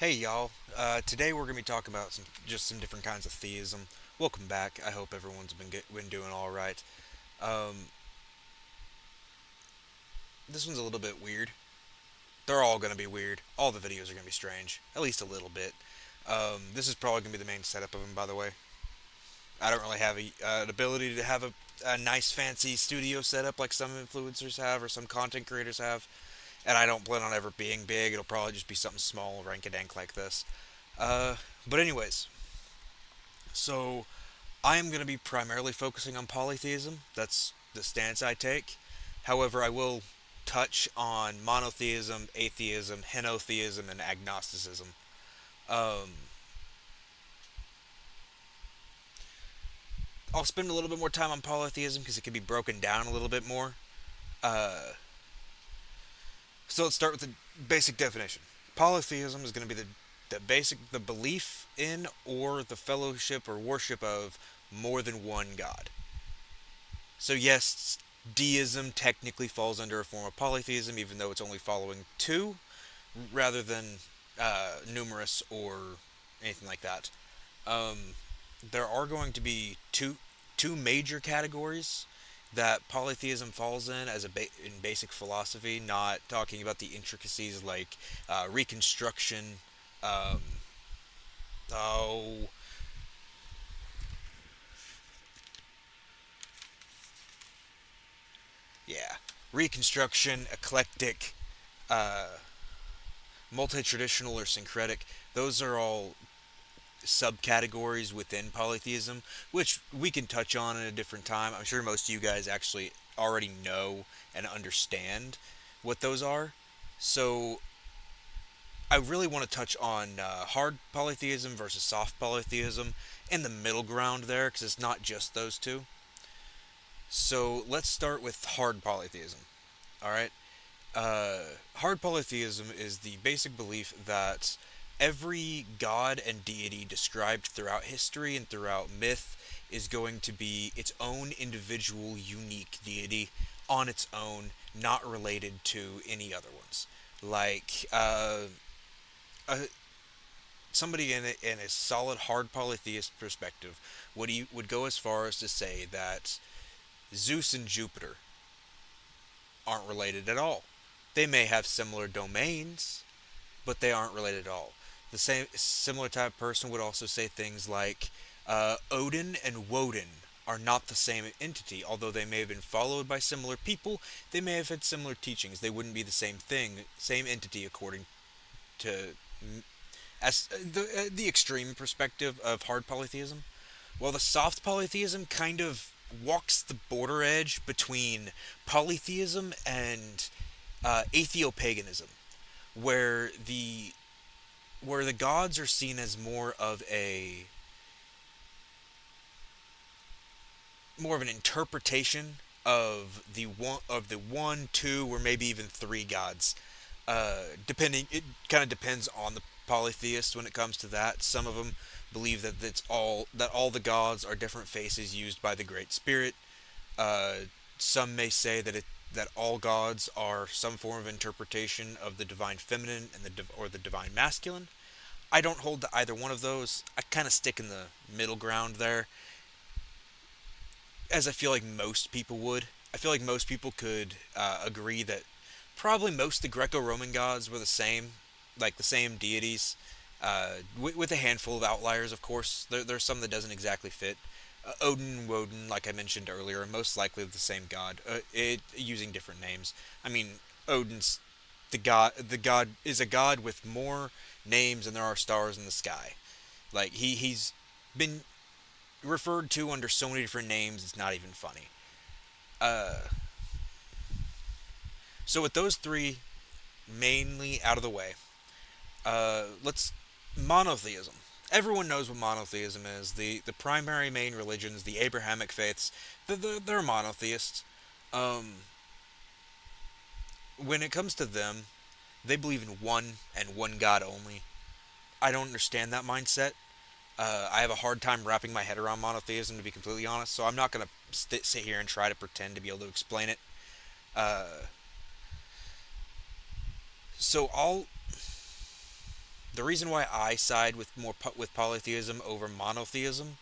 Hey y'all. Today we're gonna be talking about some different kinds of theism. Welcome back. I hope everyone's been doing all right. Um, this one's a little bit weird. They're all gonna be weird. All the videos are gonna be strange, at least a little bit. This is probably gonna be the main setup of them, by the way. I don't really have an ability to have a nice fancy studio setup like some influencers have or some content creators have, and I don't plan on ever being big. It'll probably just be something small, rank-a-dank like this. Uh, but anyways, so I am going to be primarily focusing on polytheism. That's the stance I take. However, I will touch on monotheism, atheism, henotheism, and agnosticism. Um, I'll spend a little bit more time on polytheism because it can be broken down a little bit more. Uh, so let's start with the basic definition. Polytheism is going to be the belief in or the fellowship or worship of more than one god. So yes, deism technically falls under a form of polytheism, even though it's only following two rather than numerous or anything like that. Um, there are going to be two major categories that polytheism falls in in basic philosophy. Not talking about the intricacies like reconstruction. Um, oh, yeah, reconstruction, eclectic, uh, multi-traditional or syncretic. Those are all subcategories within polytheism, which we can touch on at a different time. I'm sure most of you guys actually already know and understand what those are. So I really want to touch on hard polytheism versus soft polytheism and the middle ground there, because it's not just those two. So let's start with hard polytheism. All right. Hard polytheism is the basic belief that every god and deity described throughout history and throughout myth is going to be its own individual, unique deity on its own, not related to any other ones. Like uh, somebody in a solid hard polytheist perspective would go as far as to say that Zeus and Jupiter aren't related at all. They may have similar domains, but they aren't related at all. The same similar type of person would also say things like Odin and Woden are not the same entity. Although they may have been followed by similar people, they may have had similar teachings. They wouldn't be the same thing, same entity according to the extreme perspective of hard polytheism. While the soft polytheism kind of walks the border edge between polytheism and atheopaganism, where the gods are seen as more of an interpretation of the one, two, or maybe even three gods. Depending, it kind of depends on the polytheist when it comes to that. Some of them believe that all the gods are different faces used by the Great Spirit. Uh, some may say that all gods are some form of interpretation of the divine feminine and or the divine masculine. I don't hold to either one of those. I kind of stick in the middle ground there, as I feel like most people would. I feel like most people could agree that probably most of the Greco-Roman gods were the same, like the same deities, with a handful of outliers, of course. There's some that doesn't exactly fit. Odin and Woden, like I mentioned earlier, are most likely the same god, using different names. I mean, Odin's the god. The god is a god with more names than there are stars in the sky. Like he's been referred to under so many different names, it's not even funny. Uh, so with those three mainly out of the way, let's monotheism. Everyone knows what monotheism is. The primary main religions, the Abrahamic faiths, they're monotheists. Um, when it comes to them, they believe in one and one God only. I don't understand that mindset. I have a hard time wrapping my head around monotheism, to be completely honest. So I'm not gonna sit here and try to pretend to be able to explain it. Uh, so I'll The reason why I side with with polytheism over monotheism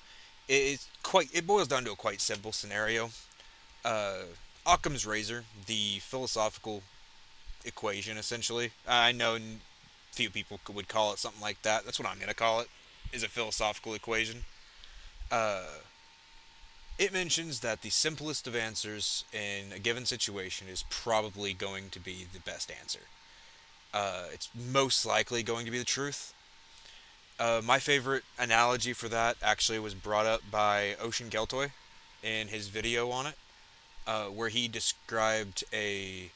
it boils down to a quite simple scenario. Uh, Occam's razor, the philosophical equation, essentially. I know few people would call it something like that. That's what I'm going to call it. Is a philosophical equation. Uh, it mentions that the simplest of answers in a given situation is probably going to be the best answer. It's most likely going to be the truth. My favorite analogy for that actually was brought up by Ocean Geltoy in his video on it, where he described a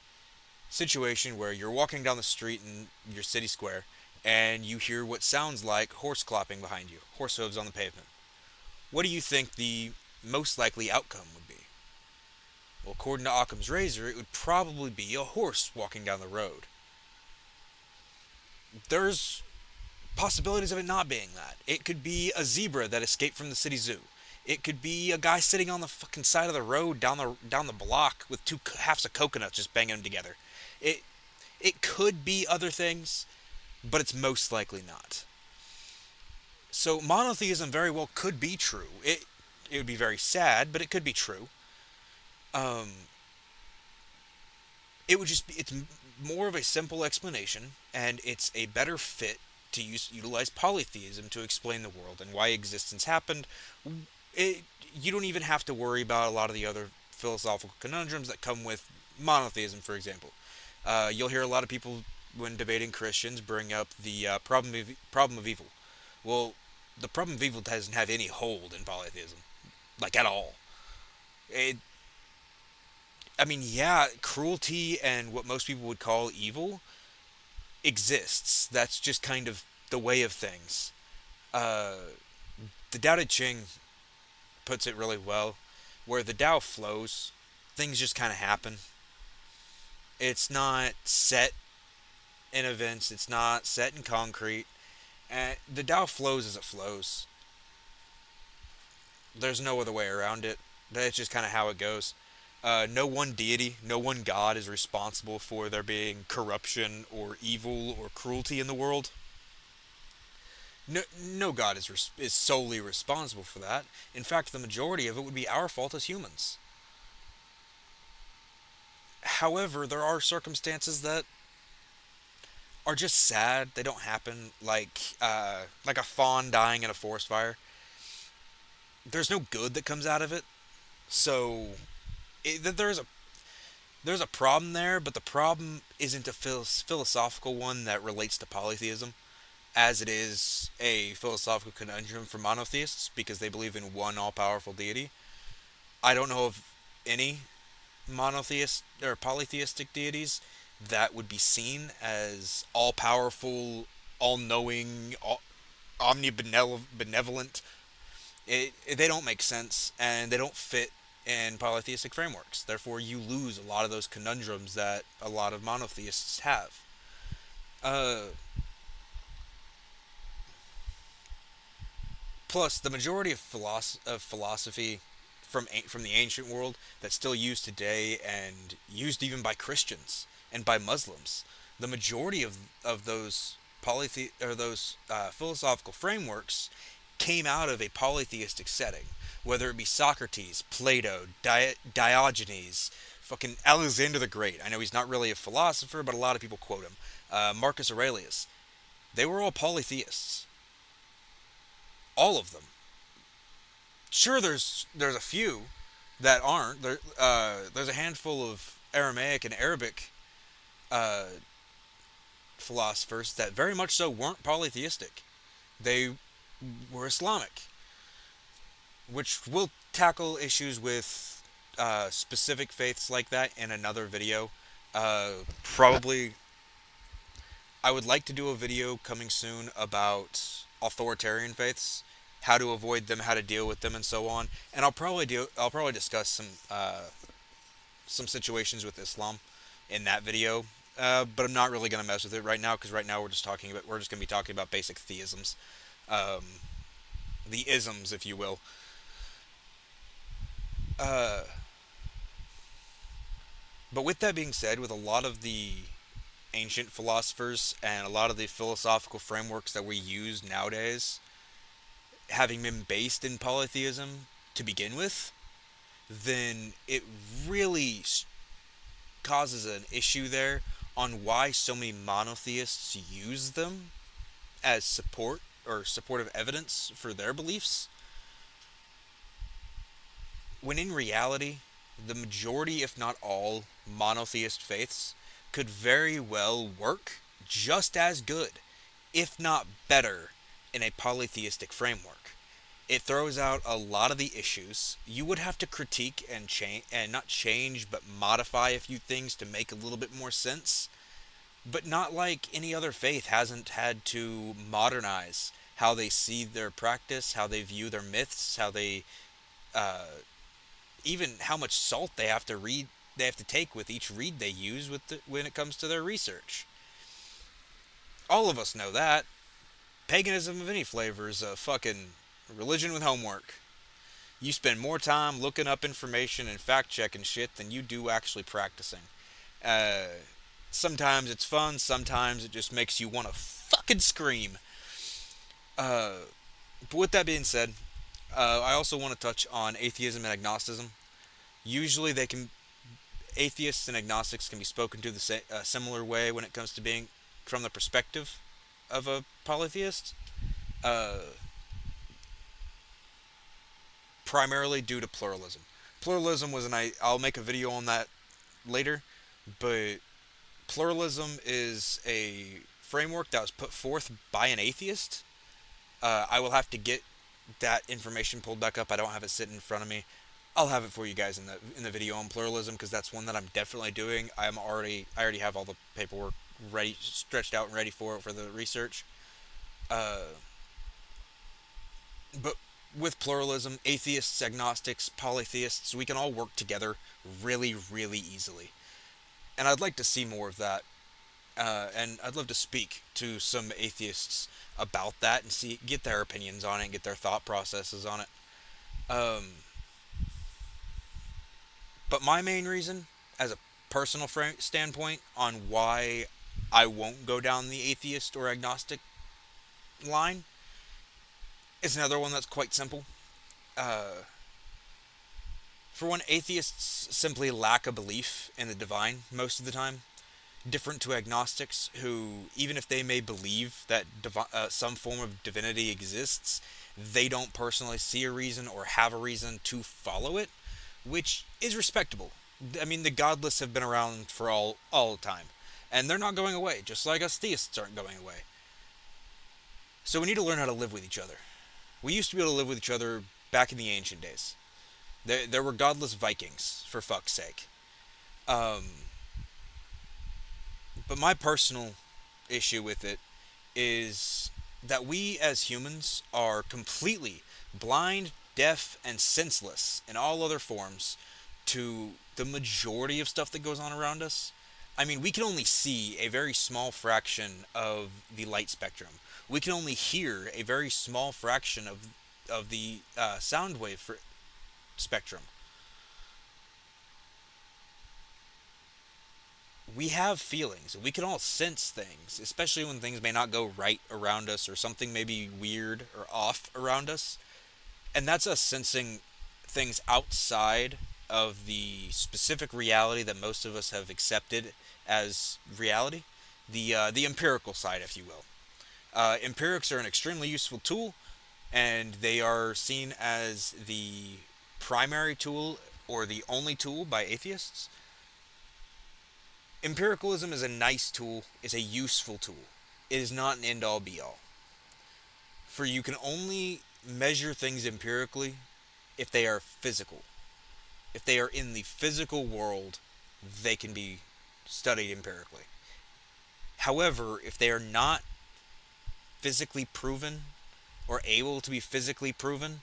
situation where you're walking down the street in your city square and you hear what sounds like horse clopping behind you, horse hooves on the pavement. What do you think the most likely outcome would be? Well, according to Occam's razor, it would probably be a horse walking down the road. There's possibilities of it not being that. It could be a zebra that escaped from the city zoo. It could be a guy sitting on the fucking side of the road down the block with two halves of coconut just banging them together. It it could be other things, but it's most likely not. So monotheism very well could be true. It would be very sad, but it could be true. Um, it would just be it's more of a simple explanation, and it's a better fit to utilize polytheism to explain the world and why existence happened. It, you don't even have to worry about a lot of the other philosophical conundrums that come with monotheism, for example. You'll hear a lot of people when debating Christians bring up the problem of evil. Well, the problem of evil doesn't have any hold in polytheism, like at all. It, I mean, yeah, cruelty and what most people would call evil exists. That's just kind of the way of things. Uh, the Tao Te Ching puts it really well, where the Tao flows, things just kind of happen. It's not set in events. It's not set in concrete. And the Tao flows as it flows. There's no other way around it. That's just kind of how it goes. No one deity, no one god is responsible for there being corruption or evil or cruelty in the world. No god is solely responsible for that. In fact, the majority of it would be our fault as humans. However, there are circumstances that are just sad. They don't happen, like a fawn dying in a forest fire. There's no good that comes out of it. So there's a problem there, but the problem isn't a philosophical one that relates to polytheism, as it is a philosophical conundrum for monotheists because they believe in one all-powerful deity. I don't know of any monotheist or polytheistic deities that would be seen as all-powerful, all-knowing, omnibenevolent. They don't make sense and they don't fit in polytheistic frameworks. Therefore, you lose a lot of those conundrums that a lot of monotheists have. Uh, Plus, the majority of philosophy from the ancient world that's still used today and used even by Christians and by Muslims, the majority of those philosophical frameworks came out of a polytheistic setting, whether it be Socrates, Plato, Diogenes, fucking Alexander the Great. I know he's not really a philosopher, but a lot of people quote him. Marcus Aurelius. They were all polytheists. All of them. Sure, there's a few that aren't. There's a handful of Aramaic and Arabic uh, philosophers that very much so weren't polytheistic. They were Islamic, which we'll tackle issues with specific faiths like that in another video. Probably, I would like to do a video coming soon about authoritarian faiths, how to avoid them, how to deal with them, and so on. And I'll probably discuss some situations with Islam in that video. But I'm not really gonna mess with it right now because right now we're just gonna be talking about basic theisms, um, the isms, if you will. Uh, but with that being said, with a lot of the ancient philosophers and a lot of the philosophical frameworks that we use nowadays having been based in polytheism to begin with, then it really causes an issue there on why so many monotheists use them as support or supportive evidence for their beliefs, when in reality, the majority, if not all, monotheist faiths could very well work just as good, if not better, in a polytheistic framework. It throws out a lot of the issues. You would have to critique and change, and not change, but modify a few things to make a little bit more sense. But not like any other faith hasn't had to modernize how they see their practice, how they view their myths, how they uh, even how much salt they have to read, they have to take with each read they use when it comes to their research. All of us know that paganism of any flavor is a fucking religion with homework. You spend more time looking up information and fact checking shit than you do actually practicing. Uh, Sometimes it's fun, sometimes it just makes you want to fucking scream. Uh, but with that being said, I also want to touch on atheism and agnosticism. Usually, they can atheists and agnostics can be spoken to the similar way when it comes to being from the perspective of a polytheist. Uh, Primarily due to pluralism. Pluralism was I'll make a video on that later, but pluralism is a framework that was put forth by an atheist. I will have to get that information pulled back up. I don't have it sitting in front of me. I'll have it for you guys in the video on pluralism because that's one that I'm definitely doing. I already have all the paperwork ready, stretched out and ready for the research. Uh, but with pluralism, atheists, agnostics, polytheists, we can all work together really, really easily. And I'd like to see more of that. And I'd love to speak to some atheists about that and get their opinions on it and get their thought processes on it. Um, but my main reason, as a personal standpoint, on why I won't go down the atheist or agnostic line is another one that's quite simple. Uh, for one, atheists simply lack a belief in the divine most of the time, different to agnostics, who, even if they may believe that some form of divinity exists, they don't personally see a reason or have a reason to follow it, which is respectable. I mean, the godless have been around for all time, and they're not going away, just like us theists aren't going away. So we need to learn how to live with each other. We used to be able to live with each other back in the ancient days. There were godless Vikings, for fuck's sake. Um, but my personal issue with it is that we as humans are completely blind, deaf, and senseless in all other forms to the majority of stuff that goes on around us. I mean, we can only see a very small fraction of the light spectrum. We can only hear a very small fraction of the sound wave spectrum. We have feelings. We can all sense things, especially when things may not go right around us or something may be weird or off around us. And that's us sensing things outside of the specific reality that most of us have accepted as reality, the empirical side, if you will. Empirics are an extremely useful tool, and they are seen as the primary tool or the only tool by atheists. Empiricalism is a nice tool, it's a useful tool. It is not an end all be all. For you can only measure things empirically if they are physical. If they are in the physical world, they can be studied empirically. However, if they are not physically proven or able to be physically proven,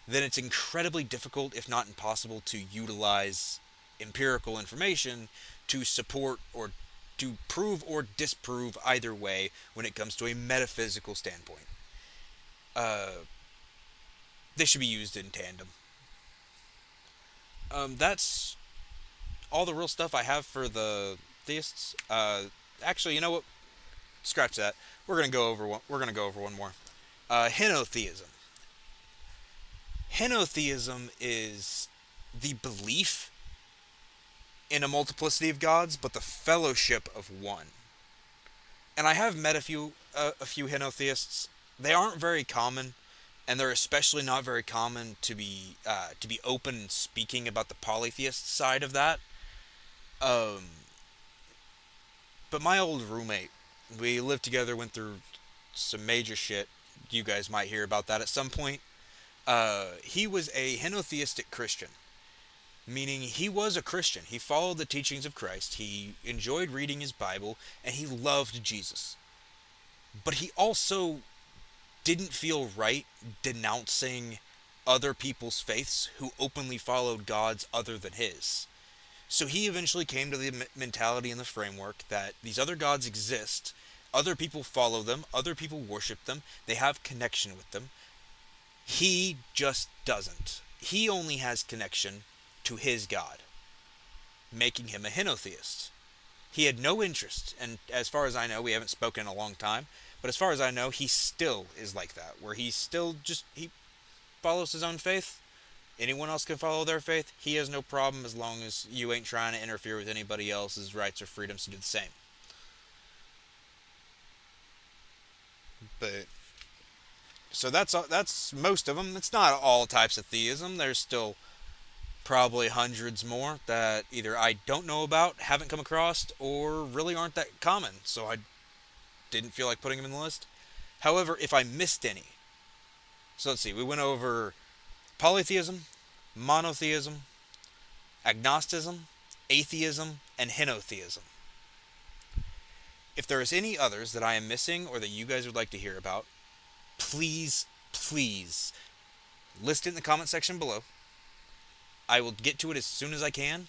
then it's incredibly difficult, if not impossible, to utilize empirical information to support or to prove or disprove either way when it comes to a metaphysical standpoint. Uh, they should be used in tandem. That's all the real stuff I have for the theists. Actually, you know what? Scratch that. We're gonna go over one. We're gonna go over one more. Henotheism. Henotheism is the belief in a multiplicity of gods, but the fellowship of one. And I have met a few henotheists. They aren't very common, and they're especially not very common to be open and speaking about the polytheist side of that. Um, but my old roommate, we lived together, went through some major shit. You guys might hear about that at some point. He was a henotheistic Christian, meaning he was a Christian. He followed the teachings of Christ. He enjoyed reading his Bible, and he loved Jesus. But he also didn't feel right denouncing other people's faiths who openly followed gods other than his. So he eventually came to the mentality and the framework that these other gods exist, other people follow them, other people worship them, they have connection with them. He just doesn't. He only has connection to his God, making him a henotheist. He had no interest, and as far as I know, we haven't spoken in a long time, but as far as I know, he still is like that, where he follows his own faith. Anyone else can follow their faith. He has no problem as long as you ain't trying to interfere with anybody else's rights or freedoms to do the same. But so that's most of them. It's not all types of theism. There's still probably hundreds more that either I don't know about, haven't come across, or really aren't that common. So I didn't feel like putting them in the list. However, if I missed any, so let's see. We went over polytheism, monotheism, agnosticism, atheism, and henotheism. If there is any others that I am missing or that you guys would like to hear about, please, please list it in the comment section below. I will get to it as soon as I can,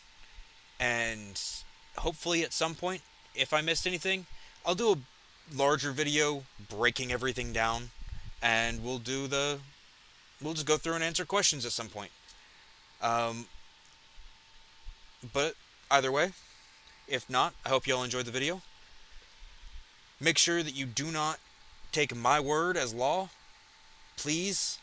and hopefully at some point, if I missed anything, I'll do a larger video breaking everything down, and we'll just go through and answer questions at some point. Um, but either way, if not, I hope y'all enjoyed the video. Make sure that you do not take my word as law. Please.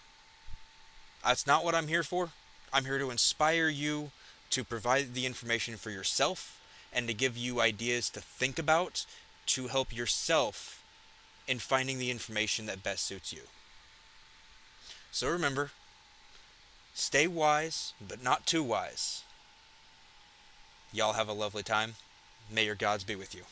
That's not what I'm here for. I'm here to inspire you to provide the information for yourself and to give you ideas to think about to help yourself in finding the information that best suits you. So remember, stay wise, but not too wise. Y'all have a lovely time. May your gods be with you.